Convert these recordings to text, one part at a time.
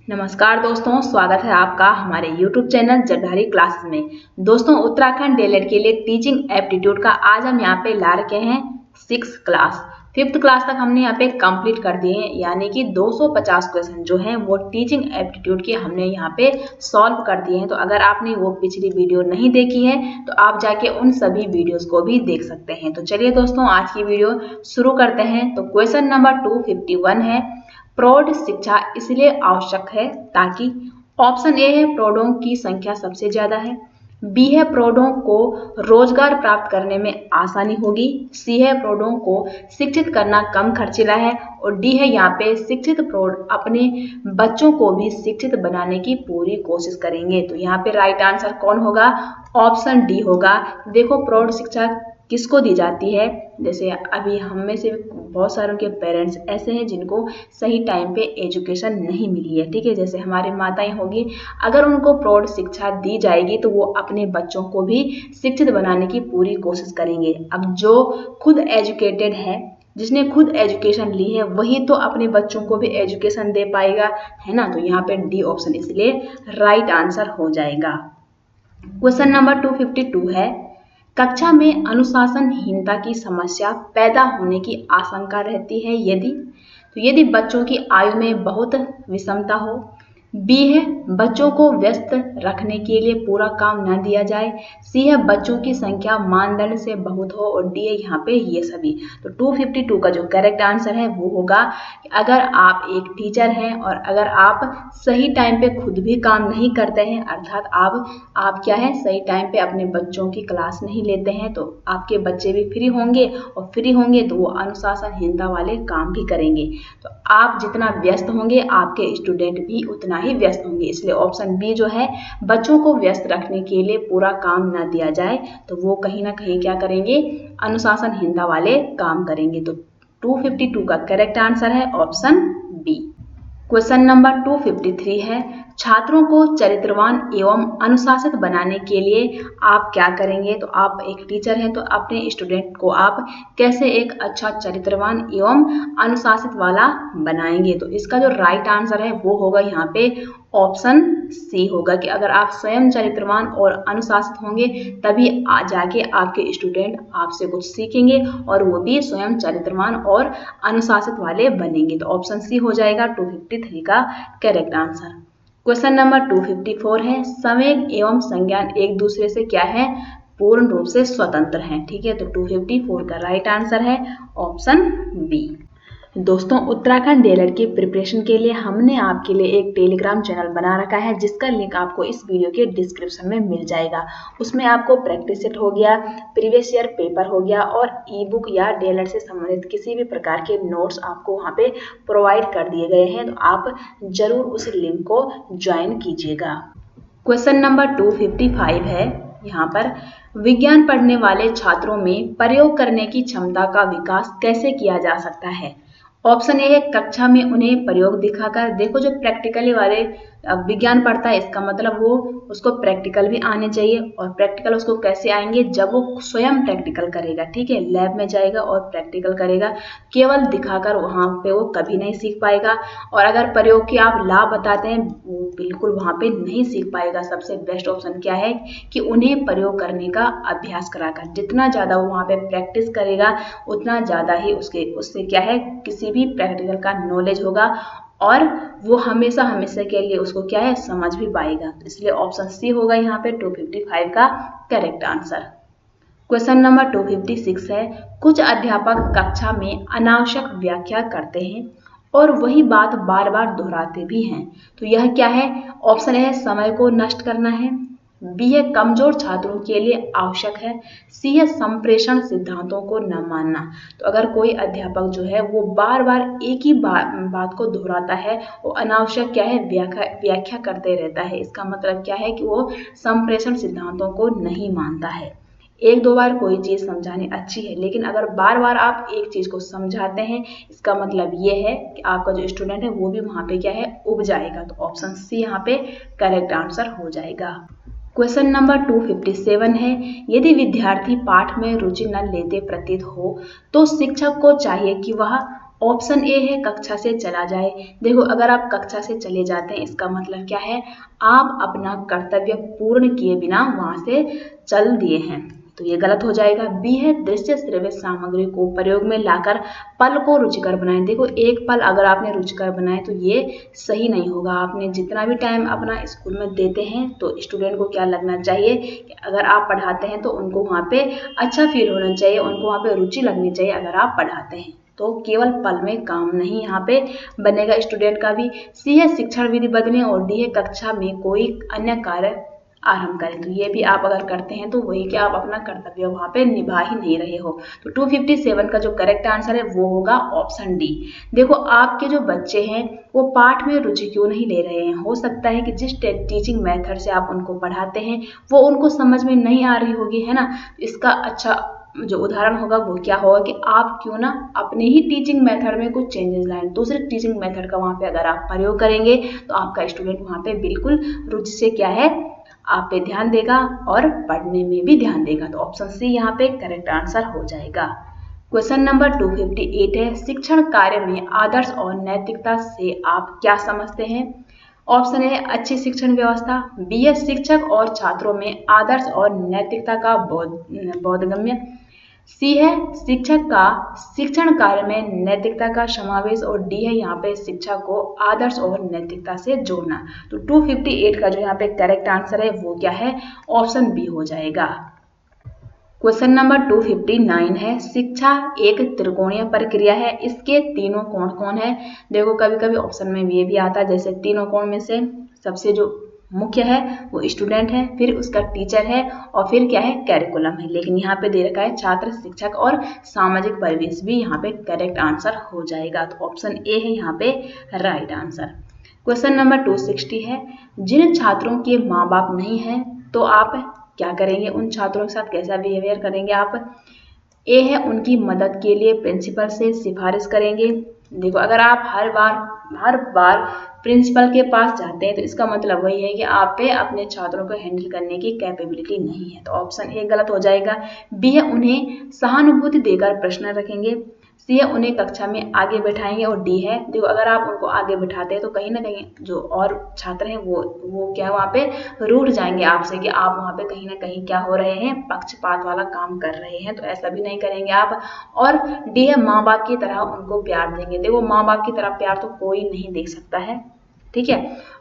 नमस्कार दोस्तों, स्वागत है आपका हमारे YouTube चैनल जरधारी क्लासेस में। दोस्तों, उत्तराखंड डीएलएड के लिए टीचिंग एप्टीट्यूड का आज हम यहाँ पे ला रखे हैं 6th क्लास। 5th क्लास तक हमने यहाँ पे कंप्लीट कर दिए हैं, यानी कि 250 क्वेश्चन जो हैं वो टीचिंग एप्टीट्यूड के हमने यहाँ पे सॉल्व कर दिए हैं। तो अगर आपने वो पिछली वीडियो नहीं देखी है तो आप जाके उन सभी वीडियोस को भी देख सकते हैं। तो चलिए दोस्तों, आज की वीडियो शुरू करते हैं। तो क्वेश्चन नंबर 251 है, प्रौढ़ शिक्षा इसलिए आवश्यक है ताकि ऑप्शन ए है प्रौढ़ों की संख्या सबसे ज्यादा है, बी है प्रौढ़ों को रोजगार प्राप्त करने में आसानी होगी, सी है प्रौढ़ों को शिक्षित करना कम खर्चीला है और डी है यहाँ पे शिक्षित प्रौढ़ अपने बच्चों को भी शिक्षित बनाने की पूरी कोशिश करेंगे। तो यहाँ पे राइट आंसर कौन होगा? ऑप्शन डी होगा। देखो, प्रौढ़ शिक्षा किसको दी जाती है? जैसे अभी हम में से बहुत सारों के पेरेंट्स ऐसे हैं जिनको सही टाइम पे एजुकेशन नहीं मिली है, ठीक है। जैसे हमारी माताएं होगी, अगर उनको प्रौढ़ शिक्षा दी जाएगी तो वो अपने बच्चों को भी शिक्षित बनाने की पूरी कोशिश करेंगे। अब जो खुद एजुकेटेड है, जिसने खुद एजुकेशन ली है, वही तो अपने बच्चों को भी एजुकेशन दे पाएगा, है ना। तो यहाँ पे डी ऑप्शन इसलिए राइट आंसर हो जाएगा। क्वेश्चन नंबर 252 है, कक्षा में अनुशासनहीनता की समस्या पैदा होने की आशंका रहती है यदि बच्चों की आयु में बहुत विषमता हो, बी है बच्चों को व्यस्त रखने के लिए पूरा काम न दिया जाए, सी है बच्चों की संख्या मानदंड से बहुत हो और डी है यहाँ पे ये सभी। तो 252 का जो करेक्ट आंसर है वो होगा कि अगर आप एक टीचर हैं और अगर आप सही टाइम पे खुद भी काम नहीं करते हैं, अर्थात आप क्या है सही टाइम पे अपने बच्चों की क्लास नहीं लेते हैं, तो आपके बच्चे भी फ्री होंगे और फ्री होंगे तो वो अनुशासनहीनता वाले काम भी करेंगे। तो आप जितना व्यस्त होंगे आपके स्टूडेंट भी उतना ही व्यस्त होंगे। इसलिए ऑप्शन बी जो है, बच्चों को व्यस्त रखने के लिए पूरा काम ना दिया जाए, तो वो कहीं ना कहीं क्या करेंगे? अनुशासनहीनता वाले काम करेंगे। तो 252 का करेक्ट आंसर है ऑप्शन बी। क्वेश्चन नंबर 253 है, छात्रों को चरित्रवान एवं अनुशासित बनाने के लिए आप क्या करेंगे? तो आप एक टीचर हैं तो अपने स्टूडेंट को आप कैसे एक अच्छा चरित्रवान एवं अनुशासित वाला बनाएंगे? तो इसका जो राइट आंसर है वो होगा यहाँ पे ऑप्शन सी होगा कि अगर आप स्वयं चरित्रवान और अनुशासित होंगे तभी जाके आपके स्टूडेंट आपसे कुछ सीखेंगे और वो भी स्वयं चरित्रवान और अनुशासित वाले बनेंगे। तो ऑप्शन सी हो जाएगा 253 का करेक्ट आंसर। क्वेश्चन नंबर 254 है, संवेग एवं संज्ञान एक दूसरे से क्या है? पूर्ण रूप से स्वतंत्र हैं, ठीक है। तो 254 का राइट आंसर है ऑप्शन बी। दोस्तों, उत्तराखंड डीएलएड की प्रिपरेशन के लिए हमने आपके लिए एक टेलीग्राम चैनल बना रखा है जिसका लिंक आपको इस वीडियो के डिस्क्रिप्शन में मिल जाएगा। उसमें आपको प्रैक्टिस सेट हो गया, प्रीवियस ईयर पेपर हो गया और ई बुक या डीएलएड से संबंधित किसी भी प्रकार के नोट्स आपको वहाँ पे प्रोवाइड कर दिए गए हैं। तो आप जरूर उस लिंक को ज्वाइन कीजिएगा। क्वेश्चन नंबर 255 है, यहाँ पर विज्ञान पढ़ने वाले छात्रों में प्रयोग करने की क्षमता का विकास कैसे किया जा सकता है? ऑप्शन ए है कक्षा में उन्हें प्रयोग दिखाकर। देखो, जो प्रैक्टिकली वाले विज्ञान पढ़ता है इसका मतलब वो उसको प्रैक्टिकल भी आने चाहिए, और प्रैक्टिकल उसको कैसे आएंगे? जब वो स्वयं प्रैक्टिकल करेगा, ठीक है, लैब में जाएगा और प्रैक्टिकल करेगा। केवल दिखाकर वहाँ पे वो कभी नहीं सीख पाएगा, और अगर प्रयोग के आप लाभ बताते हैं वो बिल्कुल वहाँ पे नहीं सीख पाएगा। सबसे बेस्ट ऑप्शन क्या है कि उन्हें प्रयोग करने का अभ्यास कराकर, जितना ज़्यादा वो वहाँ पे प्रैक्टिस करेगा उतना ज़्यादा ही उससे क्या है किसी भी प्रैक्टिकल का नॉलेज होगा और वो हमेशा हमेशा के लिए उसको क्या है समझ भी पाएगा। इसलिए ऑप्शन सी होगा यहाँ पे 255 का करेक्ट आंसर। क्वेश्चन नंबर 256 है, कुछ अध्यापक कक्षा में अनावश्यक व्याख्या करते हैं और वही बात बार बार दोहराते भी हैं। तो यह क्या है? ऑप्शन ए है समय को नष्ट करना है, बी है कमजोर छात्रों के लिए आवश्यक है, सी है संप्रेषण सिद्धांतों को न मानना। तो अगर कोई अध्यापक जो है वो बार बार एक ही बात को दोहराता है, वो अनावश्यक क्या है व्याख्या करते रहता है, इसका मतलब क्या है कि वो संप्रेषण सिद्धांतों को नहीं मानता है। एक दो बार कोई चीज समझानी अच्छी है, लेकिन अगर बार बार आप एक चीज को समझाते हैं इसका मतलब ये है कि आपका जो स्टूडेंट है वो भी वहां पे क्या है उब जाएगा। तो ऑप्शन सी यहाँ पे करेक्ट आंसर हो जाएगा। क्वेश्चन नंबर 257 है, यदि विद्यार्थी पाठ में रुचि न लेते प्रतीत हो तो शिक्षक को चाहिए कि वह ऑप्शन ए है कक्षा से चला जाए। देखो अगर आप कक्षा से चले जाते हैं इसका मतलब क्या है, आप अपना कर्तव्य पूर्ण किए बिना वहां से चल दिए हैं, तो ये गलत हो जाएगा। बी है दृश्य श्रव्य सामग्री को प्रयोग में लाकर पल को रुचिकर बनाएं। देखो एक पल अगर आपने रुचिकर बनाए तो ये सही नहीं होगा। आपने जितना भी टाइम अपना स्कूल में देते हैं तो स्टूडेंट को क्या लगना चाहिए कि अगर आप पढ़ाते हैं तो उनको वहाँ पे अच्छा फील होना चाहिए, उनको वहाँ पे रुचि लगनी चाहिए अगर आप पढ़ाते हैं। तो केवल पल में काम नहीं यहाँ पे बनेगा स्टूडेंट का भी। सी है शिक्षण विधि बदलें और डी है कक्षा में कोई अन्य कार्य आरंभ करें। तो ये भी आप अगर करते हैं तो वही कि आप अपना कर्तव्य वहाँ पे निभा ही नहीं रहे हो। तो 257 का जो करेक्ट आंसर है वो होगा ऑप्शन डी। देखो आपके जो बच्चे हैं वो पाठ में रुचि क्यों नहीं ले रहे हैं, हो सकता है कि जिस टीचिंग मेथड से आप उनको पढ़ाते हैं वो उनको समझ में नहीं आ रही होगी, है ना। इसका अच्छा जो उदाहरण होगा वो क्या होगा कि आप क्यों ना अपने ही टीचिंग मेथड में कुछ चेंजेस लाएं, दूसरे टीचिंग मेथड का वहाँ पे अगर आप प्रयोग करेंगे तो आपका स्टूडेंट वहाँ पे बिल्कुल रुचि से क्या है आप पे ध्यान देगा और पढ़ने में भी ध्यान देगा। तो ऑप्शन सी यहाँ पे करेक्ट आंसर हो जाएगा। क्वेश्चन नंबर 258 है शिक्षण कार्य में आदर्श और नैतिकता से आप क्या समझते हैं। ऑप्शन ए अच्छी शिक्षण व्यवस्था, बी है शिक्षक और छात्रों में आदर्श और नैतिकता का बोधगम्य, सी है शिक्षक का शिक्षण कार्य में नैतिकता का समावेश और डी है यहाँ पे शिक्षा को आदर्श और नैतिकता से जोड़ना। तो 258 का जो यहाँ पे करेक्ट आंसर है वो क्या है, ऑप्शन बी हो जाएगा। क्वेश्चन नंबर 259 है शिक्षा एक त्रिकोणीय प्रक्रिया है, इसके तीनों कोण कौन है। देखो कभी कभी ऑप्शन में ये भी आता है, जैसे तीनों कोण में से सबसे जो मुख्य है वो स्टूडेंट है, फिर उसका टीचर है और फिर क्या है कैरिकुलम है, लेकिन यहाँ पे दे रखा है छात्र शिक्षक और सामाजिक परिवेश भी यहाँ पे करेक्ट आंसर हो जाएगा। तो ऑप्शन ए है यहाँ पे राइट आंसर। क्वेश्चन नंबर 260 है जिन छात्रों के माँ बाप नहीं है तो आप क्या करेंगे, उन छात्रों के साथ कैसा बिहेवियर करेंगे आप। ए है उनकी मदद के लिए प्रिंसिपल से सिफारिश करेंगे। देखो अगर आप हर बार प्रिंसिपल के पास जाते हैं तो इसका मतलब वही है कि आप पे अपने छात्रों को हैंडल करने की कैपेबिलिटी नहीं है, तो ऑप्शन ए गलत हो जाएगा। बी है उन्हें सहानुभूति देकर प्रश्न रखेंगे, सी है उन्हें कक्षा में आगे बैठाएंगे और डी है देखो अगर आप उनको आगे बैठाते हैं तो कहीं ना कहीं जो और छात्र हैं वो क्या वहाँ पे रूठ जाएंगे आपसे कि आप वहाँ पे कहीं ना कहीं क्या हो रहे हैं पक्षपात वाला काम कर रहे हैं, तो ऐसा भी नहीं करेंगे आप। और डी है माँ बाप की तरह उनको प्यार देंगे। देखो माँ बाप की तरह प्यार तो कोई नहीं दे सकता है, ठीक है,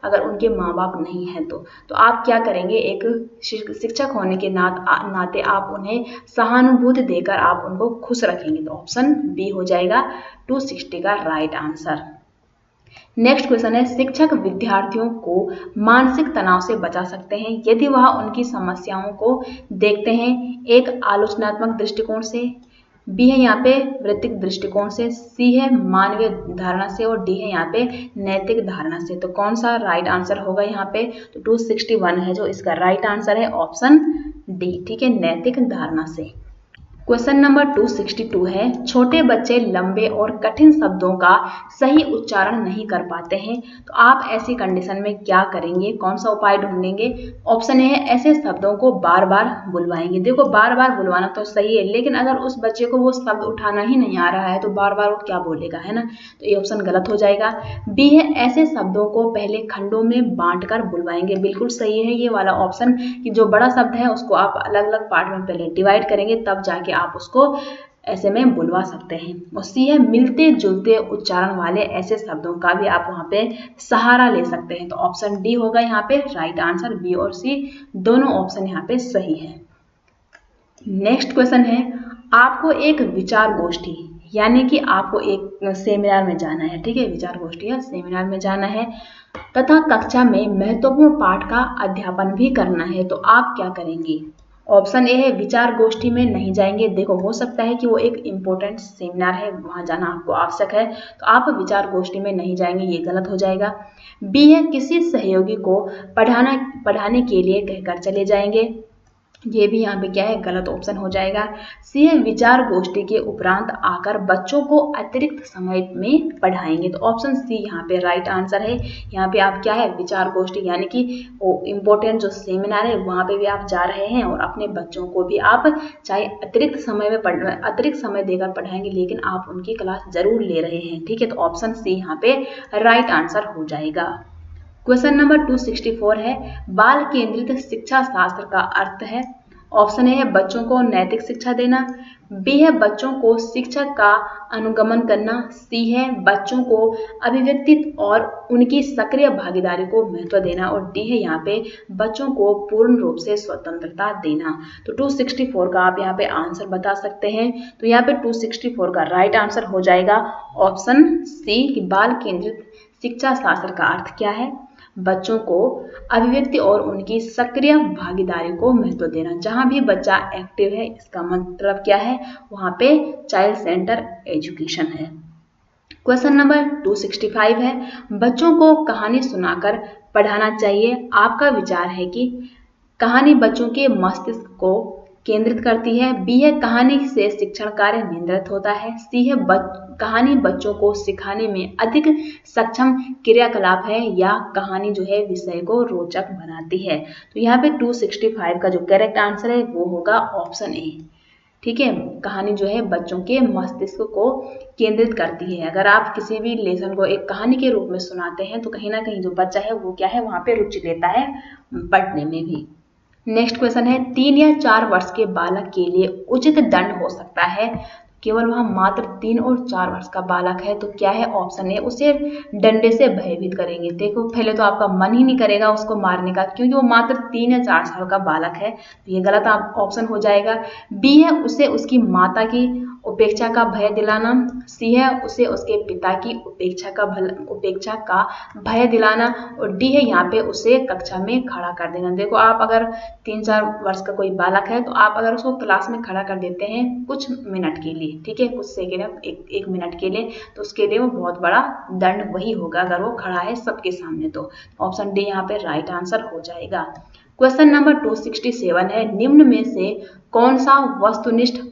अगर उनके माँ बाप नहीं हैं तो आप क्या करेंगे, एक शिक्षक होने के नाते आप उन्हें सहानुभूति देकर आप उनको खुश रखेंगे। तो ऑप्शन बी हो जाएगा 260 का राइट आंसर। नेक्स्ट क्वेश्चन है शिक्षक विद्यार्थियों को मानसिक तनाव से बचा सकते हैं यदि वह उनकी समस्याओं को देखते हैं एक आलोचनात्मक दृष्टिकोण से, बी है यहाँ पे वृत्तिक दृष्टिकोण से, सी है मानवीय धारणा से और डी है यहाँ पे नैतिक धारणा से। तो कौन सा राइट आंसर होगा यहाँ पे, तो 261 है जो इसका राइट आंसर है ऑप्शन डी, ठीक है, नैतिक धारणा से। क्वेश्चन नंबर 262 है छोटे बच्चे लंबे और कठिन शब्दों का सही उच्चारण नहीं कर पाते हैं तो आप ऐसी कंडीशन में क्या करेंगे, कौन सा उपाय ढूंढेंगे। ऑप्शन ए है ऐसे शब्दों को बार बार बुलवाएंगे। देखो बार बार बुलवाना तो सही है, लेकिन अगर उस बच्चे को वो शब्द उठाना ही नहीं आ रहा है तो बार बार वो क्या बोलेगा, है ना, तो ये ऑप्शन गलत हो जाएगा। बी है ऐसे शब्दों को पहले खंडों में बांट कर बुलवाएंगे। बिल्कुल सही है ये वाला ऑप्शन कि जो बड़ा शब्द है उसको आप अलग अलग पार्ट में पहले डिवाइड करेंगे तब जाके आप उसको ऐसे में बुलवा सकते हैं। और सी है मिलते जुलते उच्चारण वाले ऐसे शब्दों का भी आप वहां पे सहारा ले सकते हैं। तो ऑप्शन डी होगा यहाँ पे राइट आंसर। बी और सी दोनों ऑप्शन यहाँ पे सही है। नेक्स्ट क्वेश्चन है आपको एक विचार गोष्ठी यानी कि आपको एक सेमिनार में जाना है, ठीक है, विचार गोष्ठी या सेमिनार में जाना है तथा कक्षा में महत्वपूर्ण पाठ का अध्यापन भी करना है तो आप क्या करेंगे। ऑप्शन ए है विचार गोष्ठी में नहीं जाएंगे। देखो हो सकता है कि वो एक इम्पोर्टेंट सेमिनार है वहां जाना आपको आवश्यक है तो आप विचार गोष्ठी में नहीं जाएंगे, ये गलत हो जाएगा। बी है किसी सहयोगी को पढ़ाने के लिए कहकर चले जाएंगे। ये भी यहाँ पे क्या है, गलत ऑप्शन हो जाएगा। सी है विचार गोष्ठी के उपरांत आकर बच्चों को अतिरिक्त समय में पढ़ाएंगे, तो ऑप्शन सी यहाँ पे राइट आंसर है। यहाँ पे आप क्या है, विचार गोष्ठी यानी कि इम्पोर्टेंट जो सेमिनार है वहाँ पे भी आप जा रहे हैं और अपने बच्चों को भी आप चाहे अतिरिक्त समय देकर पढ़ाएंगे, लेकिन आप उनकी क्लास जरूर ले रहे हैं, ठीक है। तो ऑप्शन सी यहाँ पे राइट आंसर हो जाएगा। क्वेश्चन नंबर 264 है, बाल केंद्रित शिक्षा शास्त्र का अर्थ है। ऑप्शन ए है बच्चों को नैतिक शिक्षा देना, बी है बच्चों को शिक्षक का अनुगमन करना, सी है बच्चों को अभिव्यक्ति और उनकी सक्रिय भागीदारी को महत्व देना, और डी है यहाँ पे बच्चों को पूर्ण रूप से स्वतंत्रता देना। तो 264 का आप यहाँ पे आंसर बता सकते हैं। तो यहाँ पे 264 का राइट आंसर हो जाएगा ऑप्शन सी कि बाल केंद्रित शिक्षा शास्त्र का अर्थ क्या है, बच्चों को अभिव्यक्ति और उनकी सक्रिय भागीदारी को महत्व देना। जहां भी बच्चा एक्टिव है इसका मतलब क्या है, वहां पे चाइल्ड सेंटर एजुकेशन है। क्वेश्चन नंबर 265 है, बच्चों को कहानी सुनाकर पढ़ाना चाहिए। आपका विचार है कि कहानी बच्चों के मस्तिष्क को केंद्रित करती है, बी है कहानी से शिक्षण कार्य नियंत्रित होता है, सी है कहानी बच्चों को सिखाने में अधिक सक्षम क्रियाकलाप है, या कहानी जो है विषय को रोचक बनाती है। तो यहाँ पे 265 का जो करेक्ट आंसर है वो होगा ऑप्शन ए, ठीक है। कहानी जो है बच्चों के मस्तिष्क को केंद्रित करती है। अगर आप किसी भी लेसन को एक कहानी के रूप में सुनाते हैं तो कहीं ना कहीं जो बच्चा है वो क्या है, वहाँ पे रुचि लेता है पढ़ने में भी। नेक्स्ट क्वेश्चन है, 3 या 4 वर्ष के बालक के लिए उचित दंड हो सकता है। केवल वह मात्र 3 और 4 वर्ष का बालक है, तो क्या है, ऑप्शन है उसे डंडे से भयभीत करेंगे। देखो पहले तो आपका मन ही नहीं करेगा उसको मारने का, क्योंकि वो मात्र 3 या 4 साल का बालक है, तो ये गलत ऑप्शन हो जाएगा। बी है उसे उसकी माता की उपेक्षा का भय दिलाना, सी है उसे उसके पिता की उपेक्षा का भय दिलाना, और डी है यहाँ पे उसे कक्षा में खड़ा कर देना। देखो आप अगर 3-4 वर्ष का कोई बालक है तो आप अगर उसको क्लास में खड़ा कर देते हैं कुछ मिनट के लिए, ठीक है, कुछ सेकेंड एक मिनट के लिए, तो उसके लिए वो बहुत बड़ा दंड वही होगा अगर वो खड़ा है सबके सामने। तो ऑप्शन डी यहाँ पे राइट आंसर हो जाएगा। क्वेश्चन नंबर 267 है, निम्न में से कौन सा वस्तुनिष्ठ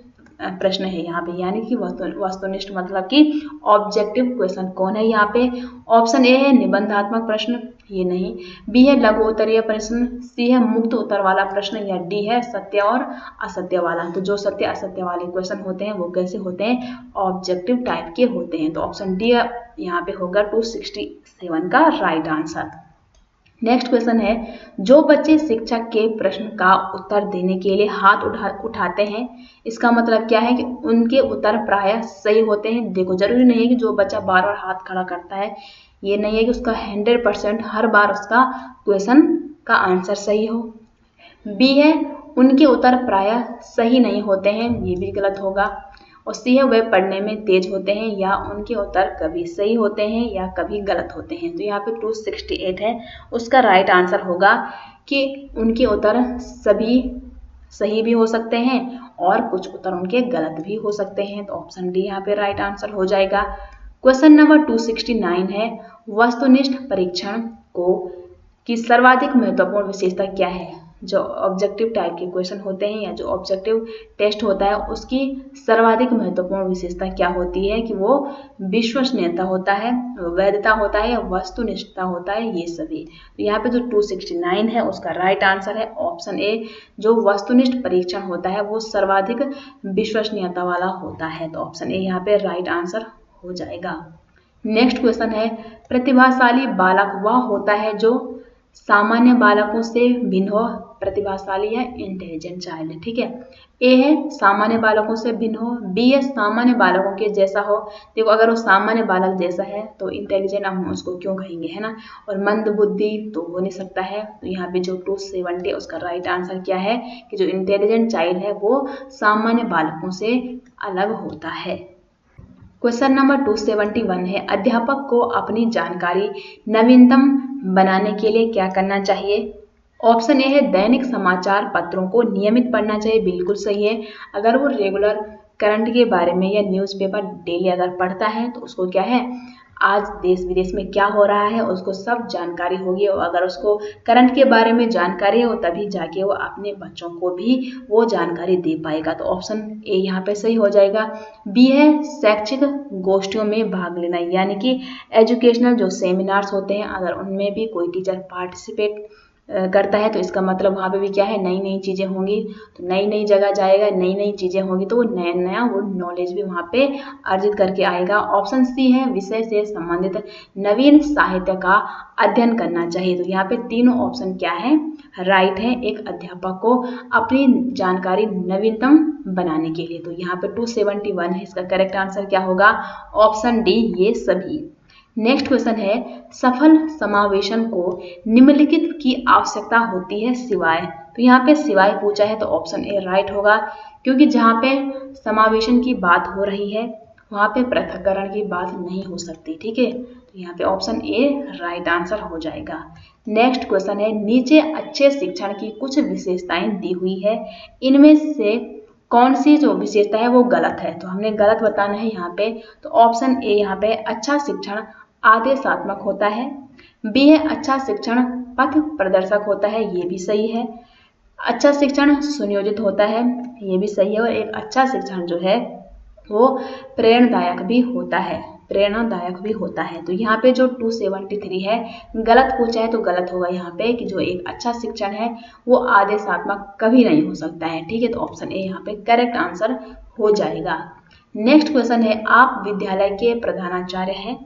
प्रश्न है यहाँ पे, यानी कि वस्तुनिष्ठ मतलब कि ऑब्जेक्टिव क्वेश्चन कौन है यहाँ पे। ऑप्शन ए है निबंधात्मक प्रश्न, ये नहीं, बी है लघु उत्तरीय प्रश्न, सी है मुक्त उत्तर वाला प्रश्न, या डी है सत्य और असत्य वाला। तो जो सत्य असत्य वाले क्वेश्चन होते हैं वो कैसे होते हैं, ऑब्जेक्टिव टाइप के होते हैं। तो ऑप्शन डी यहाँ पे होगा 267 का राइट आंसर। नेक्स्ट क्वेश्चन है, जो बच्चे शिक्षक के प्रश्न का उत्तर देने के लिए हाथ उठाते हैं, इसका मतलब क्या है कि उनके उत्तर प्रायः सही होते हैं। देखो जरूरी नहीं है कि जो बच्चा बार बार हाथ खड़ा करता है, ये नहीं है कि उसका 100% हर बार उसका क्वेश्चन का आंसर सही हो। बी है उनके उत्तर प्रायः सही नहीं होते हैं, ये भी गलत होगा। और सी है वे पढ़ने में तेज होते हैं, या उनके उत्तर कभी सही होते हैं या कभी गलत होते हैं। तो यहाँ पे 268 है, उसका राइट आंसर होगा कि उनके उत्तर सभी सही भी हो सकते हैं और कुछ उत्तर उनके गलत भी हो सकते हैं। तो ऑप्शन डी यहाँ पे राइट आंसर हो जाएगा। क्वेश्चन नंबर 269 है, वस्तुनिष्ठ परीक्षण की सर्वाधिक महत्वपूर्ण विशेषता क्या है। जो ऑब्जेक्टिव टाइप के क्वेश्चन होते हैं या जो ऑब्जेक्टिव टेस्ट होता है उसकी सर्वाधिक महत्वपूर्ण विशेषता क्या होती है, कि वो विश्वसनीयता होता है, वैधता होता है, या वस्तुनिष्ठता होता है, ये सभी। तो यहाँ पे जो 269 है उसका राइट आंसर है ऑप्शन ए, जो वस्तुनिष्ठ परीक्षण होता है वो सर्वाधिक विश्वसनीयता वाला होता है। तो ऑप्शन ए यहाँ पे राइट आंसर हो जाएगा। नेक्स्ट क्वेश्चन है, प्रतिभाशाली बालक वह होता है जो सामान्य बालकों से भिन्न हो। प्रतिभाशाली है इंटेलिजेंट चाइल्ड, ठीक है। ए है सामान्य बालकों से भिन्न हो, बी है सामान्य बालकों के जैसा हो। देखो अगर वो सामान्य बालक जैसा है तो इंटेलिजेंट हम उसको क्यों कहेंगे, है ना। और मंद बुद्धि तो हो नहीं सकता है। तो यहाँ पे जो 270 उसका राइट आंसर क्या है, कि जो इंटेलिजेंट चाइल्ड है वो सामान्य बालकों से अलग होता है। क्वेश्चन नंबर 271 है, अध्यापक को अपनी जानकारी नवीनतम बनाने के लिए क्या करना चाहिए। ऑप्शन ए है दैनिक समाचार पत्रों को नियमित पढ़ना चाहिए, बिल्कुल सही है। अगर वो रेगुलर करंट के बारे में या न्यूज़पेपर डेली अगर पढ़ता है तो उसको क्या है, आज देश विदेश में क्या हो रहा है उसको सब जानकारी होगी, और अगर उसको करंट के बारे में जानकारी हो तभी जाके वो अपने बच्चों को भी वो जानकारी दे पाएगा। तो ऑप्शन ए यहाँ पे सही हो जाएगा। बी है शैक्षिक गोष्ठियों में भाग लेना, यानी कि एजुकेशनल जो सेमिनार्स होते हैं अगर उनमें भी कोई टीचर पार्टिसिपेट करता है तो इसका मतलब वहाँ पे भी क्या है, नई नई चीज़ें होंगी। तो नई नई जगह जाएगा, नई नई चीज़ें होंगी तो वो नया नया वो नॉलेज भी वहाँ पे अर्जित करके आएगा। ऑप्शन सी है विषय से संबंधित नवीन साहित्य का अध्ययन करना चाहिए। तो यहाँ पे तीनों ऑप्शन क्या है, राइट है एक अध्यापक को अपनी जानकारी नवीनतम बनाने के लिए। तो यहाँ पे 271 है, इसका करेक्ट आंसर क्या होगा, ऑप्शन डी ये सभी। नेक्स्ट क्वेश्चन है सफल समावेशन को निम्नलिखित की आवश्यकता होती है सिवाय। तो यहाँ पे सिवाय पूछा है तो ऑप्शन ए राइट होगा, क्योंकि जहाँ पे समावेशन की बात हो रही है वहाँ पे पृथक्करण की बात नहीं हो सकती। ठीक है, तो यहाँ पे ऑप्शन ए राइट आंसर हो जाएगा। नेक्स्ट क्वेश्चन है नीचे अच्छे शिक्षण की कुछ विशेषताएं दी हुई है, इनमें से कौन सी जो विशेषता है वो गलत है। तो हमने गलत बताना है यहाँ पे। तो ऑप्शन ए यहाँ पे अच्छा शिक्षण आदेशात्मक होता है। बी है अच्छा शिक्षण पथ प्रदर्शक होता है, ये भी सही है। अच्छा शिक्षण सुनियोजित होता है, ये भी सही है। और एक अच्छा शिक्षण जो है वो प्रेरणादायक भी होता है, प्रेरणादायक भी होता है। तो यहाँ पे जो 273 है गलत पूछा है तो गलत होगा यहाँ पे कि जो एक अच्छा शिक्षण है वो आदेशात्मक कभी नहीं हो सकता है। ठीक है, तो ऑप्शन ए यहाँ पे करेक्ट आंसर हो जाएगा। नेक्स्ट क्वेश्चन है आप विद्यालय के प्रधानाचार्य हैं,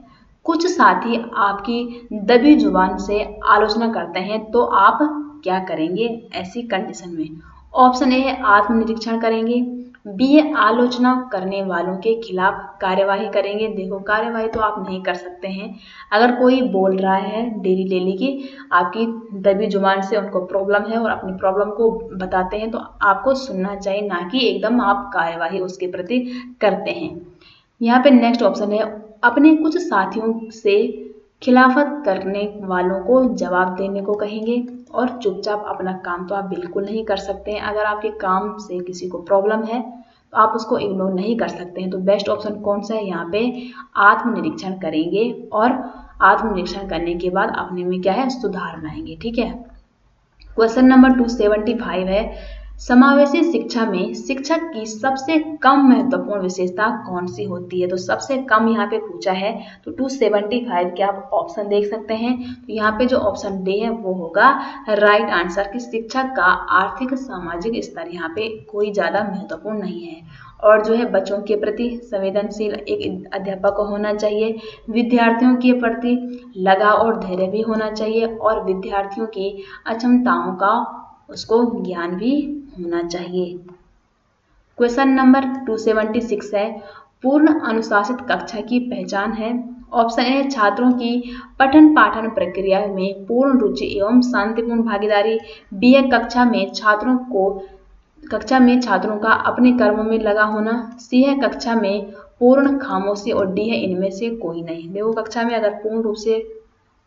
कुछ साथी आपकी दबी जुबान से आलोचना करते हैं तो आप क्या करेंगे ऐसी कंडीशन में। ऑप्शन ए है आत्मनिरीक्षण करेंगे, बी है आलोचना करने वालों के खिलाफ कार्यवाही करेंगे। देखो कार्यवाही तो आप नहीं कर सकते हैं, अगर कोई बोल रहा है डेली डेली की आपकी दबी जुबान से उनको प्रॉब्लम है और अपनी प्रॉब्लम को बताते हैं तो आपको सुनना चाहिए, ना कि एकदम आप कार्यवाही उसके प्रति करते हैं। यहाँ पे नेक्स्ट ऑप्शन है अपने कुछ साथियों से खिलाफत करने वालों को जवाब देने को कहेंगे, और चुपचाप अपना काम तो आप बिल्कुल नहीं कर सकते हैं। अगर आपके काम से किसी को प्रॉब्लम है तो आप उसको इग्नोर नहीं कर सकते हैं। तो बेस्ट ऑप्शन कौन सा है यहाँ पे, आत्मनिरीक्षण करेंगे और आत्मनिरीक्षण करने के बाद अपने में क्या है सुधार लाएंगे। ठीक है, क्वेश्चन नंबर 275 है समावेशी शिक्षा में शिक्षक की सबसे कम महत्वपूर्ण विशेषता कौन सी होती है। तो सबसे कम यहाँ पे पूछा है तो 275 के आप ऑप्शन देख सकते हैं। तो यहाँ पे जो ऑप्शन डी है वो होगा राइट आंसर कि शिक्षक का आर्थिक सामाजिक स्तर यहाँ पे कोई ज़्यादा महत्वपूर्ण नहीं है, और जो है बच्चों के प्रति संवेदनशील एक अध्यापक को होना चाहिए, विद्यार्थियों के प्रति लगाव और धैर्य भी होना चाहिए, और विद्यार्थियों की अक्षमताओं का उसको ज्ञान भी होना चाहिए। क्वेश्चन नंबर 276 है पूर्ण अनुशासित कक्षा की पहचान है। ऑप्शन ए छात्रों की पठन पाठन प्रक्रिया में पूर्ण रुचि एवं शांतिपूर्ण भागीदारी, बी है कक्षा में छात्रों का अपने कर्मों में लगा होना, सी है कक्षा में पूर्ण खामोशी, और डी है इनमें से कोई नहीं। देखो कक्षा में अगर पूर्ण रूप से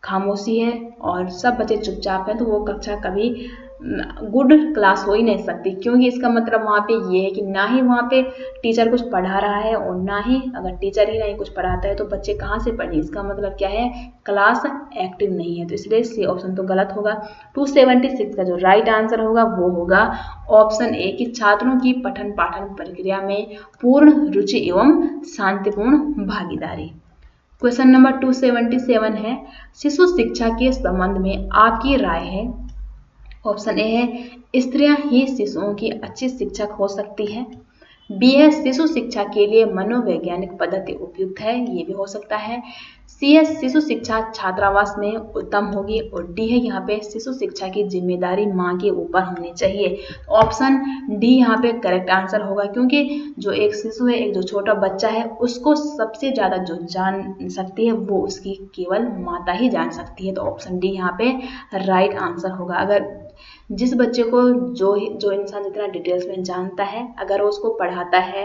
खामोशी है और सब बच्चे चुपचाप हैं तो वो कक्षा कभी गुड क्लास हो ही नहीं सकती, क्योंकि इसका मतलब वहाँ पे ये है कि ना ही वहाँ पे टीचर कुछ पढ़ा रहा है और ना ही अगर टीचर ही नहीं कुछ पढ़ाता है तो बच्चे कहाँ से पढ़े। इसका मतलब क्या है, क्लास एक्टिव नहीं है। तो इसलिए सी ऑप्शन तो गलत होगा। 276 का जो राइट आंसर होगा वो होगा ऑप्शन ए कि छात्रों की पठन पाठन प्रक्रिया में पूर्ण रुचि एवं शांतिपूर्ण भागीदारी। क्वेश्चन नंबर 277 है शिशु शिक्षा के संबंध में आपकी राय है। ऑप्शन ए है स्त्रियां ही शिशुओं की अच्छी शिक्षक हो सकती है, बी है शिशु शिक्षा के लिए मनोवैज्ञानिक पद्धति उपयुक्त है, ये भी हो सकता है, सी है शिशु शिक्षा छात्रावास में उत्तम होगी, और डी है यहाँ पे शिशु शिक्षा की जिम्मेदारी माँ के ऊपर होनी चाहिए। ऑप्शन डी यहाँ पे करेक्ट आंसर होगा, क्योंकि जो एक शिशु है, एक जो छोटा बच्चा है, उसको सबसे ज़्यादा जो जान सकती है वो उसकी केवल माता ही जान सकती है। तो ऑप्शन डी यहाँ पे राइट आंसर होगा। अगर जिस बच्चे को जो इंसान जितना डिटेल्स में जानता है अगर वो उसको पढ़ाता है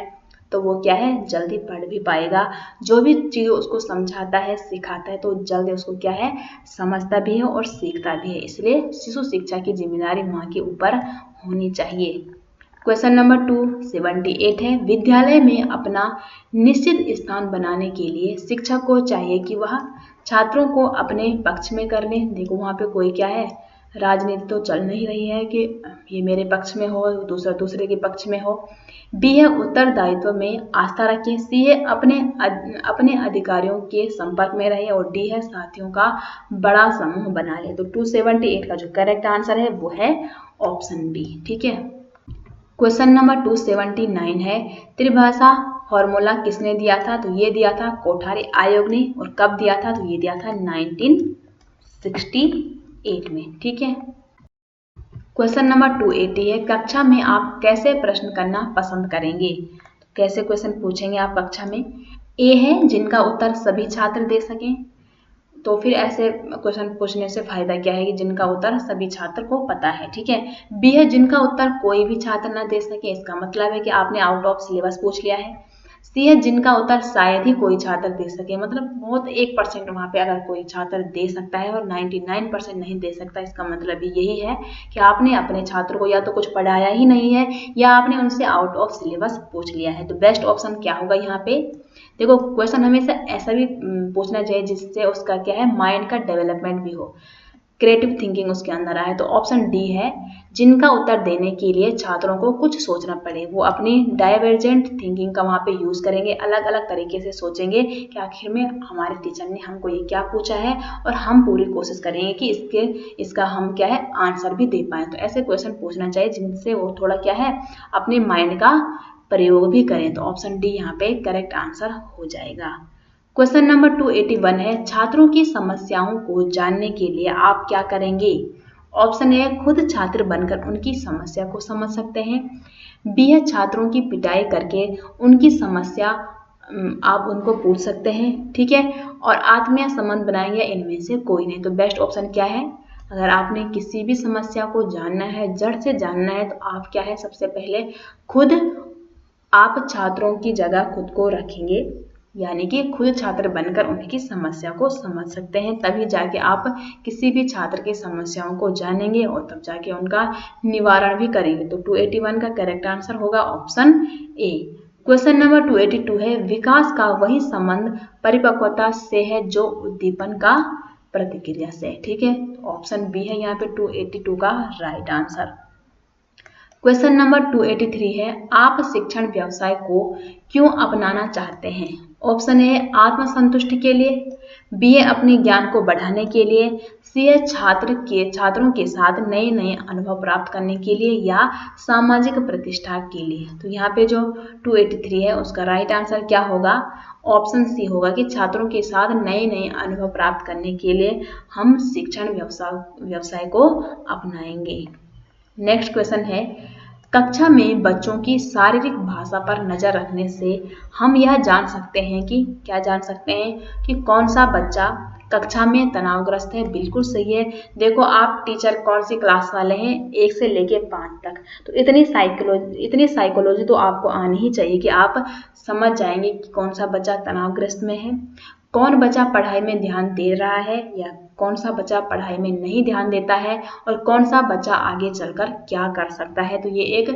तो वो क्या है जल्दी पढ़ भी पाएगा, जो भी चीज़ उसको समझाता है सिखाता है तो जल्दी उसको क्या है समझता भी है और सीखता भी है। इसलिए शिशु शिक्षा की जिम्मेदारी माँ के ऊपर होनी चाहिए। क्वेश्चन नंबर 278 है, विद्यालय में अपना निश्चित स्थान बनाने के लिए शिक्षक को चाहिए कि वह छात्रों को अपने पक्ष में कर ले। देखो वहाँ पे कोई क्या है, राजनीति तो चल नहीं रही है कि ये मेरे पक्ष में हो, दूसरा दूसरे के पक्ष में हो। बी है, उत्तरदायित्व में आस्था रखें। सी है, अपने अधिकारियों के संपर्क में रहे। और डी है, साथियों का बड़ा समूह बना ले। तो 278 का जो करेक्ट आंसर है वो है ऑप्शन बी। ठीक है। क्वेश्चन नंबर 279 है, त्रिभाषा फॉर्मूला किसने दिया था? तो ये दिया था कोठारी आयोग ने। और कब दिया था? तो ये दिया था 1968 में। ठीक है। क्वेश्चन नंबर 280 है, कक्षा में आप कैसे प्रश्न करना पसंद करेंगे? तो कैसे क्वेश्चन पूछेंगे आप कक्षा में? ए है, जिनका उत्तर सभी छात्र दे सकें। तो फिर ऐसे क्वेश्चन पूछने से फायदा क्या है कि जिनका उत्तर सभी छात्र को पता है। ठीक है। बी है, जिनका उत्तर कोई भी छात्र न दे सके। इसका मतलब है कि आपने आउट ऑफ सिलेबस पूछ लिया है। सी है, जिनका उत्तर शायद ही कोई छात्र दे सके। मतलब बहुत 1% वहाँ पे अगर कोई छात्र दे सकता है और 99% नहीं दे सकता। इसका मतलब यही है कि आपने अपने छात्रों को या तो कुछ पढ़ाया ही नहीं है या आपने उनसे आउट ऑफ सिलेबस पूछ लिया है। तो बेस्ट ऑप्शन क्या होगा यहाँ पे? देखो क्वेश्चन हमेशा ऐसा भी पूछना चाहिए जिससे उसका क्या है, माइंड का डेवलपमेंट भी हो, क्रिएटिव थिंकिंग उसके अंदर आए। तो ऑप्शन डी है, जिनका उत्तर देने के लिए छात्रों को कुछ सोचना पड़े। वो अपनी डाइवर्जेंट थिंकिंग का वहाँ पे यूज करेंगे, अलग अलग तरीके से सोचेंगे कि आखिर में हमारे टीचर ने हमको ये क्या पूछा है और हम पूरी कोशिश करेंगे कि इसका हम क्या है आंसर भी दे पाए। तो ऐसे क्वेश्चन पूछना चाहिए जिनसे वो थोड़ा क्या है अपने माइंड का प्रयोग भी करें। तो ऑप्शन डी यहाँ पे करेक्ट आंसर हो जाएगा। क्वेश्चन नंबर 281 है, छात्रों की समस्याओं को जानने के लिए आप क्या करेंगे? ऑप्शन ए, खुद छात्र बनकर उनकी समस्या को समझ सकते हैं। बी है, छात्रों की पिटाई करके उनकी समस्या आप उनको पूछ सकते हैं। ठीक है। और आत्मीय संबंध बनाएंगे, इनमें से कोई नहीं। तो बेस्ट ऑप्शन क्या है? अगर आपने किसी भी समस्या को जानना है, जड़ से जानना है, तो आप क्या है सबसे पहले खुद आप छात्रों की जगह खुद को रखेंगे, यानी कि खुद छात्र बनकर उनकी समस्या को समझ सकते हैं। तभी जाके आप किसी भी छात्र की समस्याओं को जानेंगे और तब जाके उनका निवारण भी करेंगे। तो 281 का करेक्ट आंसर होगा ऑप्शन ए। क्वेश्चन नंबर 282 है, विकास का वही संबंध परिपक्वता से है जो उद्दीपन का प्रतिक्रिया से। ठीक है। ऑप्शन बी है यहाँ पे 282 का राइट आंसर। क्वेश्चन नंबर 283 है, आप शिक्षण व्यवसाय को क्यों अपनाना चाहते हैं? ऑप्शन ए, आत्मसंतुष्टि के लिए। बी है, अपने ज्ञान को बढ़ाने के लिए। सी है, छात्रों के साथ नए नए अनुभव प्राप्त करने के लिए। या सामाजिक प्रतिष्ठा के लिए। तो यहाँ पे जो 283 है उसका राइट आंसर क्या होगा? ऑप्शन सी होगा कि छात्रों के साथ नए नए अनुभव प्राप्त करने के लिए हम शिक्षण व्यवसाय को अपनाएंगे। नेक्स्ट क्वेश्चन है, कक्षा में बच्चों की शारीरिक भाषा पर नजर रखने से हम यह जान सकते हैं कि क्या जान सकते हैं कि कौन सा बच्चा कक्षा में तनावग्रस्त है। बिल्कुल सही है। देखो आप टीचर कौन सी क्लास वाले हैं, 1 से लेके 5 तक, तो इतनी साइकोलॉजी तो आपको आनी ही चाहिए कि आप समझ जाएंगे कि कौन सा बच्चा तनावग्रस्त में है, कौन बच्चा पढ़ाई में ध्यान दे रहा है या कौन सा बच्चा पढ़ाई में नहीं ध्यान देता है और कौन सा बच्चा आगे चलकर क्या कर सकता है। तो ये एक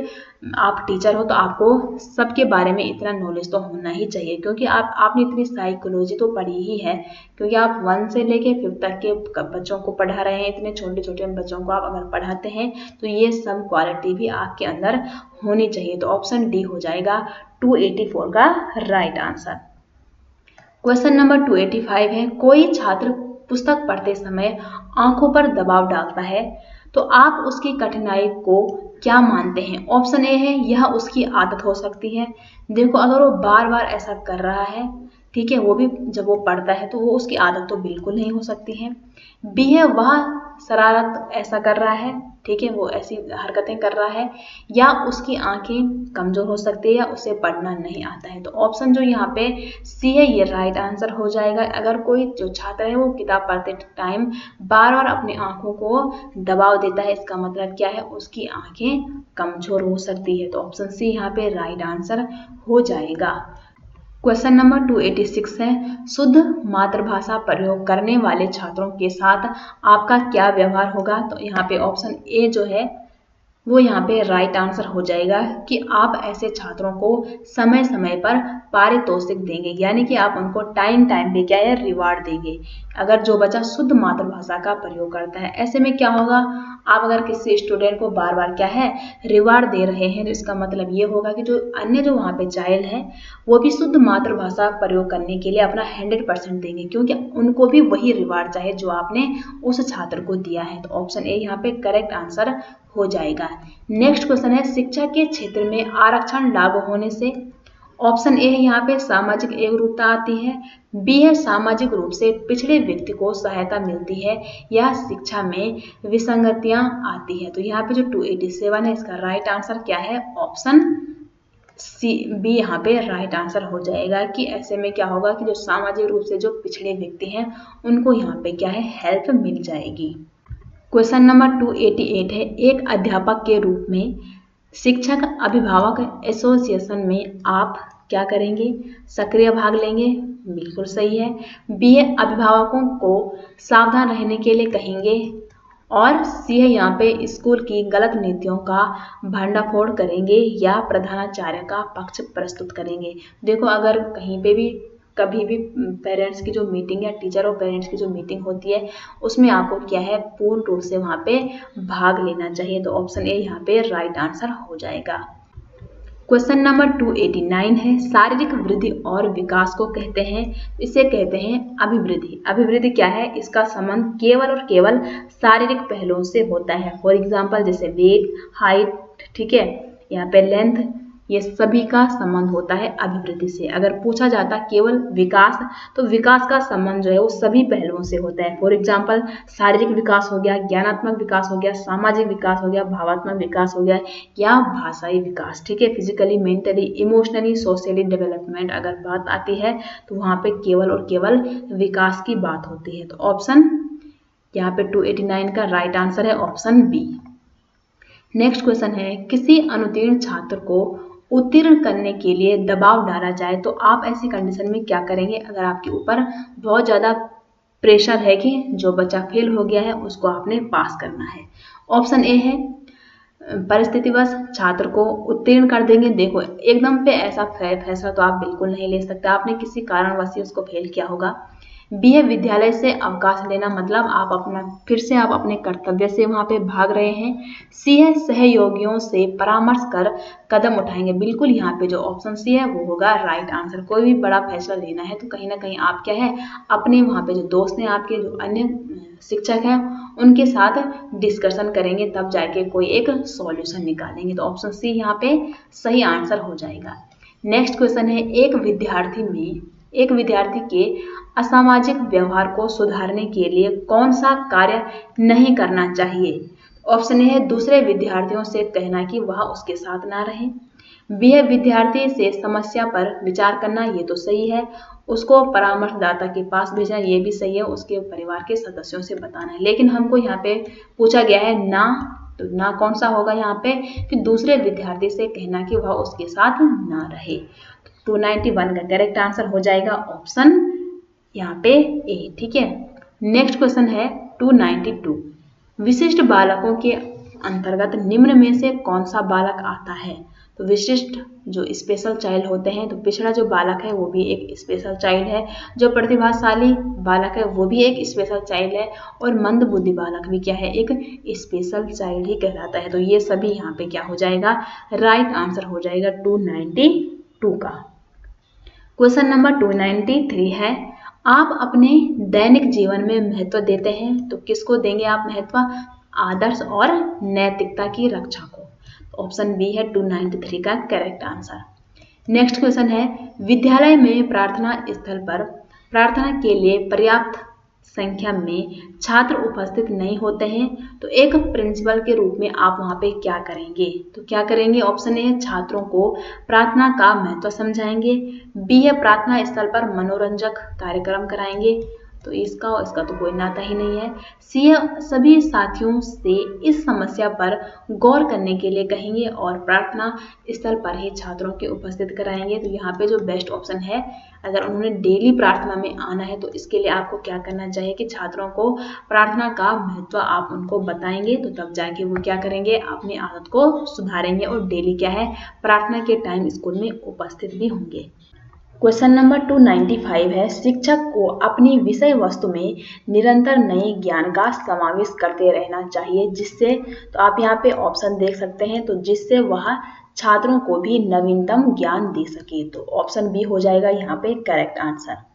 आप टीचर हो तो आपको सबके बारे में इतना नॉलेज तो होना ही चाहिए, क्योंकि आपने इतनी साइकोलॉजी तो पढ़ी ही है, क्योंकि आप 1 से लेके 5 तक के बच्चों को पढ़ा रहे हैं। इतने छोटे छोटे बच्चों को आप अगर पढ़ाते हैं तो ये सब क्वालिटी भी आपके अंदर होनी चाहिए। तो ऑप्शन डी हो जाएगा 284 का राइट आंसर। क्वेश्चन नंबर 285 है, कोई छात्र पुस्तक पढ़ते समय आंखों पर दबाव डालता है तो आप उसकी कठिनाई को क्या मानते हैं? ऑप्शन ए है, यह उसकी आदत हो सकती है। देखो अगर वो बार बार ऐसा कर रहा है, ठीक है, वो भी जब वो पढ़ता है तो वो उसकी आदत तो बिल्कुल नहीं हो सकती है। बी है, वह शरारत ऐसा कर रहा है, ठीक है, वो ऐसी हरकतें कर रहा है। या उसकी आंखें कमजोर हो सकती है या उसे पढ़ना नहीं आता है। तो ऑप्शन जो यहाँ पे सी है ये राइट आंसर हो जाएगा। अगर कोई जो छात्र है वो किताब पढ़ते टाइम बार बार अपनी आंखों को दबाव देता है, इसका मतलब क्या है, उसकी आंखें कमजोर हो सकती है। तो ऑप्शन सी यहाँ पे राइट आंसर हो जाएगा। क्वेश्चन नंबर 286 है, शुद्ध मातृभाषा प्रयोग करने वाले छात्रों के साथ आपका क्या व्यवहार होगा? तो यहाँ पे ऑप्शन ए जो है वो यहाँ पे राइट आंसर हो जाएगा कि आप ऐसे छात्रों को समय समय पर पारितोषिक देंगे, यानी कि आप उनको टाइम टाइम पे क्या है रिवार्ड देंगे। अगर जो बच्चा शुद्ध मातृभाषा का प्रयोग करता है, ऐसे में क्या होगा, आप अगर किसी स्टूडेंट को बार बार क्या है रिवार्ड दे रहे हैं तो इसका मतलब ये होगा कि जो वहाँ पे चाइल्ड है वो भी शुद्ध मातृभाषा प्रयोग करने के लिए अपना 100% देंगे, क्योंकि उनको भी वही रिवार्ड चाहे जो आपने उस छात्र को दिया है। तो ऑप्शन ए यहाँ पे करेक्ट आंसर हो जाएगा। नेक्स्ट क्वेश्चन है, शिक्षा के क्षेत्र में आरक्षण लागू होने से। ऑप्शन ए है यहाँ पे सामाजिक एकरूपता आती है, बी है सामाजिक रूप से पिछड़े व्यक्ति को सहायता मिलती है, या शिक्षा में विसंगतियां आती है। तो यहाँ पे जो 287 है इसका राइट आंसर क्या है, ऑप्शन सी बी यहाँ पे राइट आंसर हो जाएगा कि ऐसे में क्या होगा कि जो सामाजिक रूप से जो पिछड़े व्यक्ति हैं उनको यहाँ पे क्या है हेल्प मिल जाएगी। क्वेश्चन नंबर 288 है, एक अध्यापक के रूप में शिक्षक अभिभावक एसोसिएशन में आप क्या करेंगे, सक्रिय भाग लेंगे, बिल्कुल सही है। बी है अभिभावकों को सावधान रहने के लिए कहेंगे, और सी है यहाँ पे स्कूल की गलत नीतियों का भंडाफोड़ करेंगे, या प्रधानाचार्य का पक्ष प्रस्तुत करेंगे। देखो अगर कहीं पे भी कभी भी पेरेंट्स की जो मीटिंग या टीचर और पेरेंट्स की जो मीटिंग होती है उसमें आपको क्या है पूर्ण रूप से वहाँ पे भाग लेना चाहिए। तो ऑप्शन ए यहाँ पे राइट आंसर हो जाएगा। क्वेश्चन नंबर 289 है, शारीरिक वृद्धि और विकास को कहते हैं, इसे कहते हैं अभिवृद्धि। अभिवृद्धि क्या है, इसका संबंध केवल और केवल शारीरिक पहलुओं से होता है। फॉर एग्जाम्पल जैसे वेट, हाइट, ठीक है, यहाँ पे लेंथ, ये सभी का संबंध होता है अभिवृद्धि से। अगर पूछा जाता केवल विकास, तो विकास का संबंध जो है वो सभी पहलुओं से होता है। फॉर एग्जाम्पल शारीरिक विकास हो गया, ज्ञानात्मक विकास हो गया, सामाजिक विकास हो गया, भावात्मक विकास हो गया, या भाषाई विकास, ठीक है, physically, mentally, emotionally, socially development अगर बात आती है तो वहाँ पे केवल और केवल विकास की बात होती है। तो ऑप्शन यहाँ पे 289 का राइट आंसर है ऑप्शन बी। नेक्स्ट क्वेश्चन है, किसी अनुत्तीर्ण छात्र को उत्तीर्ण करने के लिए दबाव डाला जाए तो आप ऐसी कंडीशन में क्या करेंगे। अगर आपके ऊपर बहुत ज़्यादा प्रेशर है कि जो बच्चा फेल हो गया है उसको आपने पास करना है। ऑप्शन ए है परिस्थितिवश छात्र को उत्तीर्ण कर देंगे। देखो एकदम पे ऐसा फैसला तो आप बिल्कुल नहीं ले सकते, आपने किसी कारणवश ही उसको फेल किया होगा। बी है विद्यालय से अवकाश लेना, मतलब आप फिर से अपने कर्तव्य से वहाँ पे भाग रहे हैं। सी है सहयोगियों से परामर्श कर कदम उठाएंगे। बिल्कुल यहाँ पे जो ऑप्शन सी है वो होगा राइट आंसर। कोई भी बड़ा फैसला लेना है तो कहीं ना कहीं आप क्या है अपने वहाँ पे जो दोस्त हैं, आपके जो अन्य शिक्षक हैं उनके साथ डिस्कशन करेंगे, तब जाके कोई एक सॉल्यूशन निकालेंगे। तो ऑप्शन सी यहाँ पे सही आंसर हो जाएगा। नेक्स्ट क्वेश्चन है, एक विद्यार्थी के असामाजिक व्यवहार को सुधारने के लिए कौन सा कार्य नहीं करना चाहिए। ऑप्शन ए है दूसरे विद्यार्थियों से कहना कि वह उसके साथ ना रहे। बी है विद्यार्थी से समस्या पर विचार करना, ये तो सही है। उसको परामर्शदाता के पास भेजना, ये भी सही है। उसके परिवार के सदस्यों से बताना है। लेकिन हमको यहाँ पे पूछा गया है ना, तो ना कौन सा होगा यहाँ पे कि दूसरे विद्यार्थी से कहना कि वह उसके साथ ना रहे। 291 का करेक्ट आंसर हो जाएगा ऑप्शन यहाँ पे ए, ठीक है। नेक्स्ट क्वेश्चन है 292, विशिष्ट बालकों के अंतर्गत निम्न में से कौन सा बालक आता है। तो विशिष्ट जो स्पेशल चाइल्ड होते हैं, तो पिछड़ा जो बालक है वो भी एक स्पेशल चाइल्ड है, जो प्रतिभाशाली बालक है वो भी एक स्पेशल चाइल्ड है, और मंद बुद्धि बालक भी क्या है एक स्पेशल चाइल्ड ही कहलाता है। तो ये सभी यहाँ पे क्या हो जाएगा राइट आंसर हो जाएगा 292 का। क्वेश्चन नंबर 293 है, आप अपने दैनिक जीवन में महत्व देते हैं, तो किसको देंगे आप महत्व, आदर्श और नैतिकता की रक्षा को। ऑप्शन बी है 293 का करेक्ट आंसर। नेक्स्ट क्वेश्चन है, विद्यालय में प्रार्थना स्थल पर प्रार्थना के लिए पर्याप्त संख्या में छात्र उपस्थित नहीं होते हैं, तो एक प्रिंसिपल के रूप में आप वहाँ पे क्या करेंगे। तो क्या करेंगे, ऑप्शन ए छात्रों को प्रार्थना का महत्व समझाएंगे। बी है प्रार्थना स्थल पर मनोरंजक कार्यक्रम कराएंगे। तो इसका और इसका तो कोई नाता ही नहीं है। सी सभी साथियों से इस समस्या पर गौर करने के लिए कहेंगे और प्रार्थना स्थल पर ही छात्रों के उपस्थित कराएंगे। तो यहाँ पे जो बेस्ट ऑप्शन है, अगर उन्होंने डेली प्रार्थना में आना है तो इसके लिए आपको क्या करना चाहिए कि छात्रों को प्रार्थना का महत्व आप उनको बताएंगे, तो तब जाके वो क्या करेंगे, अपनी आदत को सुधारेंगे और डेली क्या है, प्रार्थना के टाइम स्कूल में उपस्थित भी होंगे। क्वेश्चन नंबर 295 है, शिक्षक को अपनी विषय वस्तु में निरंतर नए ज्ञान का समावेश करते रहना चाहिए जिससे, तो आप यहाँ पे ऑप्शन देख सकते हैं, तो जिससे वह छात्रों को भी नवीनतम ज्ञान दे सके। तो ऑप्शन बी हो जाएगा यहाँ पे करेक्ट आंसर।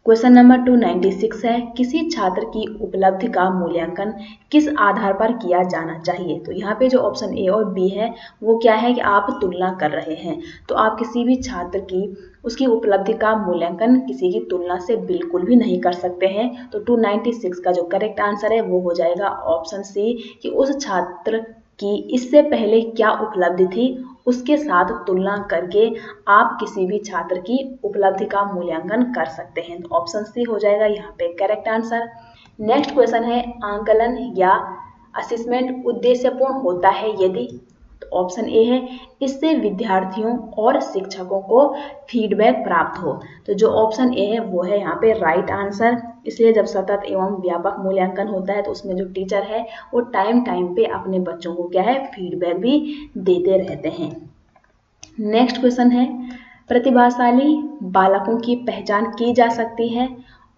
क्वेश्चन नंबर 296 है, किसी छात्र की उपलब्धि का मूल्यांकन किस आधार पर किया जाना चाहिए। तो यहाँ पे जो ऑप्शन ए और बी है वो क्या है कि आप तुलना कर रहे हैं, तो आप किसी भी छात्र की उसकी उपलब्धि का मूल्यांकन किसी की तुलना से बिल्कुल भी नहीं कर सकते हैं। तो 296 का जो करेक्ट आंसर है वो हो जाएगा ऑप्शन सी, कि उस छात्र की इससे पहले क्या उपलब्धि थी उसके साथ तुलना करके आप किसी भी छात्र की उपलब्धि का मूल्यांकन कर सकते हैं। तो ऑप्शन सी हो जाएगा यहाँ पे करेक्ट आंसर। नेक्स्ट क्वेश्चन है, आंकलन या असेसमेंट उद्देश्यपूर्ण होता है यदि, तो ऑप्शन ए है इससे विद्यार्थियों और शिक्षकों को फीडबैक प्राप्त हो। तो जो ऑप्शन ए है वो है यहाँ पे राइट आंसर। इसलिए जब सतत एवं व्यापक मूल्यांकन होता है तो उसमें जो टीचर है वो टाइम टाइम पे अपने बच्चों को क्या है, फीडबैक भी देते रहते हैं। नेक्स्ट क्वेश्चन है, प्रतिभाशाली बालकों की पहचान की जा सकती है।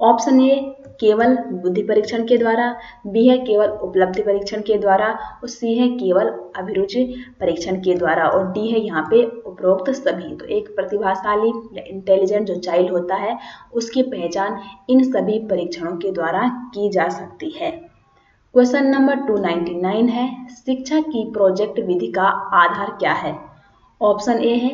ऑप्शन ए केवल बुद्धि परीक्षण के द्वारा, बी है केवल उपलब्धि परीक्षण के द्वारा, और सी है केवल अभिरुचि परीक्षण के द्वारा, और डी है यहाँ पे उपरोक्त सभी। तो एक प्रतिभाशाली या इंटेलिजेंट जो चाइल्ड होता है उसकी पहचान इन सभी परीक्षणों के द्वारा की जा सकती है। क्वेश्चन नंबर 299 है, शिक्षा की प्रोजेक्ट विधि का आधार क्या है। ऑप्शन ए है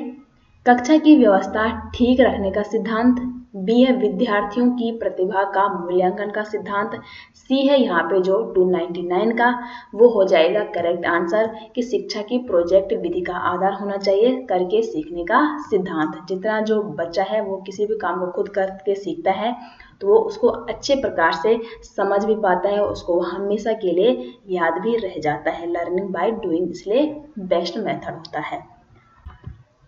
कक्षा की व्यवस्था ठीक रखने का सिद्धांत, बी है विद्यार्थियों की प्रतिभा का मूल्यांकन का सिद्धांत, सी है यहाँ पे जो 299 का वो हो जाएगा करेक्ट आंसर, कि शिक्षा की प्रोजेक्ट विधि का आधार होना चाहिए करके सीखने का सिद्धांत। जितना जो बच्चा है वो किसी भी काम को खुद करके सीखता है तो वो उसको अच्छे प्रकार से समझ भी पाता है, उसको हमेशा के लिए याद भी रह जाता है। लर्निंग बाय डूइंग इसलिए बेस्ट मेथड होता है।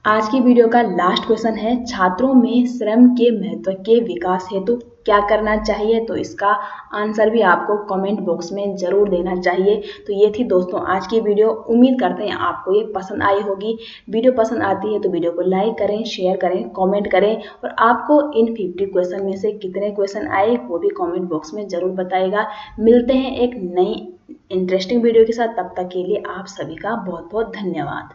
आज की वीडियो का लास्ट क्वेश्चन है, छात्रों में श्रम के महत्व के विकास हेतु क्या करना चाहिए। तो इसका आंसर भी आपको कमेंट बॉक्स में जरूर देना चाहिए। तो ये थी दोस्तों आज की वीडियो। उम्मीद करते हैं आपको ये पसंद आई होगी। वीडियो पसंद आती है तो वीडियो को लाइक करें, शेयर करें, कमेंट करें, और आपको इन 50 क्वेश्चन में से कितने क्वेश्चन आए वो भी कमेंट बॉक्स में जरूर बताइएगा। मिलते हैं एक नई इंटरेस्टिंग वीडियो के साथ, तब तक के लिए आप सभी का बहुत बहुत धन्यवाद।